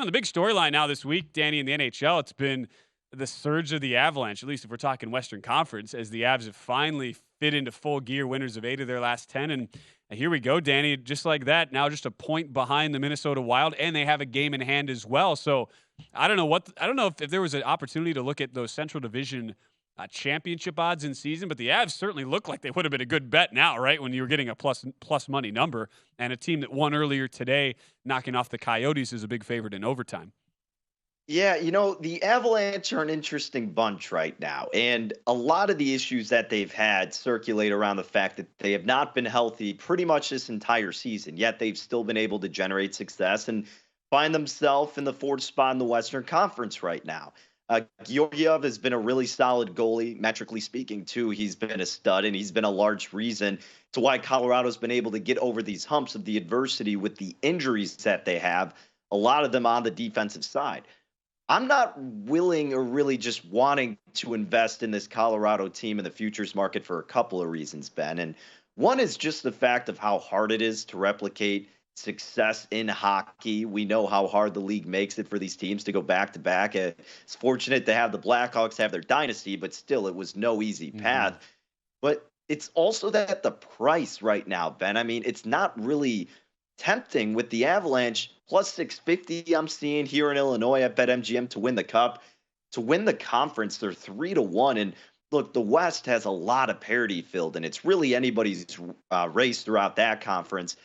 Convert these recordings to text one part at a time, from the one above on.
The big storyline now this week, Danny, in the NHL, it's been the surge of the Avalanche, at least if we're talking Western Conference, as the Avs have finally fit into full gear, winners of 8 of their last 10. And here we go, Danny, just like that, now just a point behind the Minnesota Wild, and they have a game in hand as well. So I don't know if there was an opportunity to look at those Central Division championship odds in season, but the Avs certainly look like they would have been a good bet now, right? When you were getting a plus money number, and a team that won earlier today, knocking off the Coyotes, is a big favorite in overtime. Yeah, the Avalanche are an interesting bunch right now. And a lot of the issues that they've had circulate around the fact that they have not been healthy pretty much this entire season, yet they've still been able to generate success and find themselves in the 4th spot in the Western Conference right now. Georgiev has been a really solid goalie, metrically speaking, too. He's been a stud, and he's been a large reason to why Colorado's been able to get over these humps of the adversity with the injuries that they have, a lot of them on the defensive side. I'm not willing or really just wanting to invest in this Colorado team in the futures market for a couple of reasons, Ben. And one is just the fact of how hard it is to replicate success in hockey. We know how hard the league makes it for these teams to go back to back. It's fortunate to have the Blackhawks have their dynasty, but still, it was no easy path. But it's also that the price right now, Ben, I mean, it's not really tempting with the Avalanche plus 650 I'm seeing here in Illinois at BetMGM to win the Cup. To win the conference, they're 3-1. And look, the West has a lot of parity filled, and it's really anybody's race throughout that conference.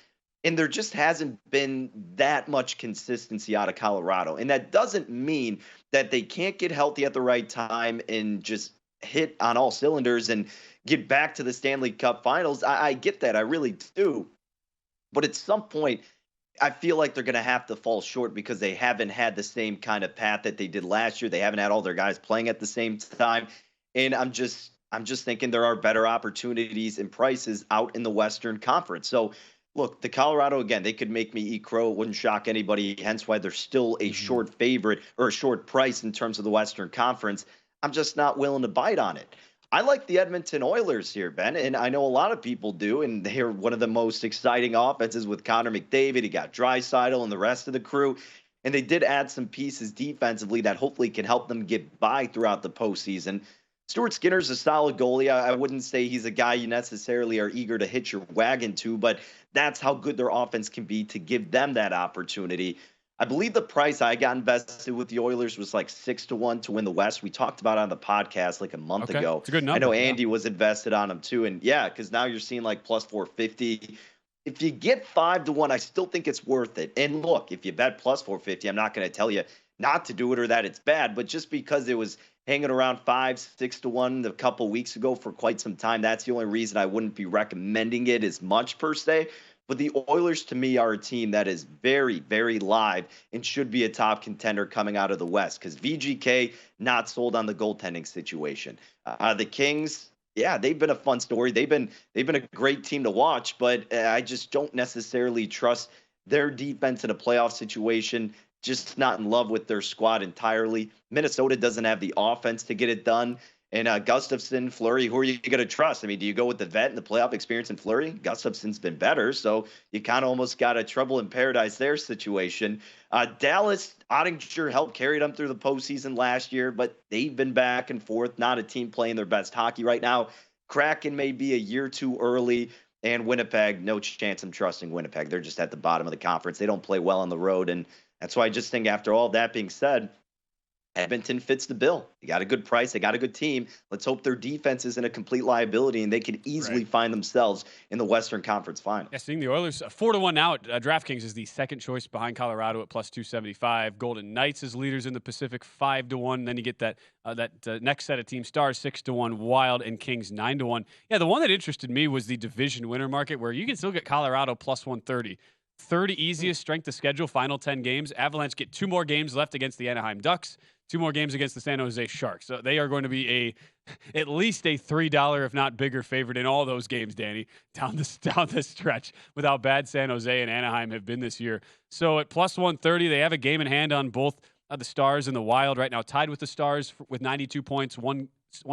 And there just hasn't been that much consistency out of Colorado. And that doesn't mean that they can't get healthy at the right time and just hit on all cylinders and get back to the Stanley Cup Finals. I get that. I really do. But at some point, I feel like they're going to have to fall short because they haven't had the same kind of path that they did last year. They haven't had all their guys playing at the same time. And I'm just thinking there are better opportunities and prices out in the Western Conference. So, look, the Colorado, again, they could make me eat crow. It wouldn't shock anybody, hence why they're still a short favorite or a short price in terms of the Western Conference. I'm just not willing to bite on it. I like the Edmonton Oilers here, Ben, and I know a lot of people do, and they're one of the most exciting offenses with Connor McDavid. He got Draisaitl and the rest of the crew, and they did add some pieces defensively that hopefully can help them get by throughout the postseason. Stuart Skinner's a solid goalie. I wouldn't say he's a guy you necessarily are eager to hitch your wagon to, but that's how good their offense can be to give them that opportunity. I believe the price I got invested with the Oilers was like 6-1 to win the West. We talked about it on the podcast like a month ago. It's a good number. I know Andy was invested on them too. And yeah, because now you're seeing like plus 450. If you get 5-1, I still think it's worth it. And look, if you bet plus 450, I'm not going to tell you not to do it or that it's bad, but just because it was hanging around 5-6-1 a couple weeks ago for quite some time, that's the only reason I wouldn't be recommending it as much per se. But the Oilers, to me, are a team that is very, very live and should be a top contender coming out of the West because VGK not sold on the goaltending situation. The Kings, yeah, they've been a fun story. They've been a great team to watch, but I just don't necessarily trust their defense in a playoff situation. Just not in love with their squad entirely. Minnesota doesn't have the offense to get it done. And Gustafsson, Fleury, who are you going to trust? I mean, do you go with the vet and the playoff experience in Fleury? Gustafsson's been better, so you kind of almost got a trouble in paradise there situation. Dallas, Ottinger helped carry them through the postseason last year, but they've been back and forth. Not a team playing their best hockey right now. Kraken may be a year too early. And Winnipeg, no chance I'm trusting Winnipeg. They're just at the bottom of the conference. They don't play well on the road, and that's why I just think after all that being said, Edmonton fits the bill. They got a good price. They got a good team. Let's hope their defense isn't a complete liability and they can easily find themselves in the Western Conference Final. Yeah, seeing the Oilers 4-1 now. DraftKings is the second choice behind Colorado at plus 275. Golden Knights as leaders in the Pacific 5-1. Then you get that next set of team Stars 6-1, Wild and Kings 9-1. Yeah, the one that interested me was the division winner market where you can still get Colorado plus 130. Third easiest strength of schedule, final 10 games. Avalanche get 2 more games left against the Anaheim Ducks, 2 more games against the San Jose Sharks. So they are going to be at least a $3, if not bigger, favorite in all those games, Danny, down the stretch with how bad San Jose and Anaheim have been this year. So at plus 130, they have a game in hand on both the Stars and the Wild right now, tied with the Stars with 92 points, one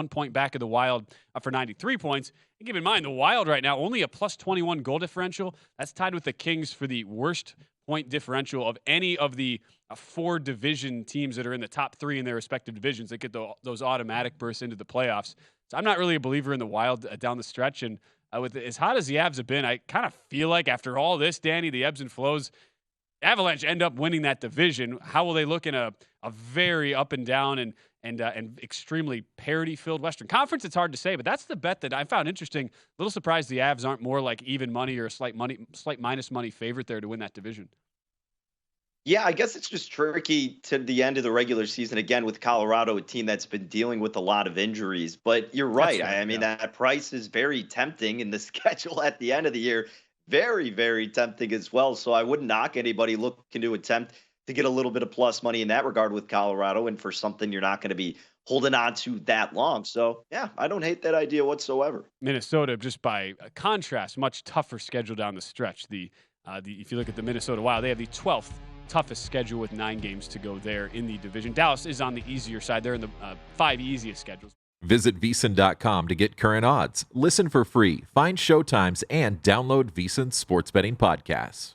point back of the Wild for 93 points. And keep in mind, the Wild right now, only a plus 21 goal differential. That's tied with the Kings for the worst point differential of any of the 4 division teams that are in the top 3 in their respective divisions that get those automatic berths into the playoffs. So I'm not really a believer in the Wild down the stretch. And with as hot as the Avs have been, I kind of feel like after all this, Danny, the ebbs and flows, Avalanche end up winning that division. How will they look in a very up and down and extremely parity-filled Western Conference? It's hard to say, but that's the bet that I found interesting. A little surprised the Avs aren't more like even money or a slight minus money favorite there to win that division. Yeah, I guess it's just tricky to the end of the regular season again with Colorado, a team that's been dealing with a lot of injuries. But you're right. I mean, that price is very tempting in the schedule at the end of the year. Very, very tempting as well. So I wouldn't knock anybody looking to attempt to get a little bit of plus money in that regard with Colorado and for something you're not going to be holding on to that long. So, yeah, I don't hate that idea whatsoever. Minnesota, just by contrast, much tougher schedule down the stretch. If you look at the Minnesota Wild, they have the 12th toughest schedule with 9 games to go there in the division. Dallas is on the easier side. They're in the 5 easiest schedules. Visit VSiN.com to get current odds, listen for free, find showtimes, and download VSiN sports betting podcasts.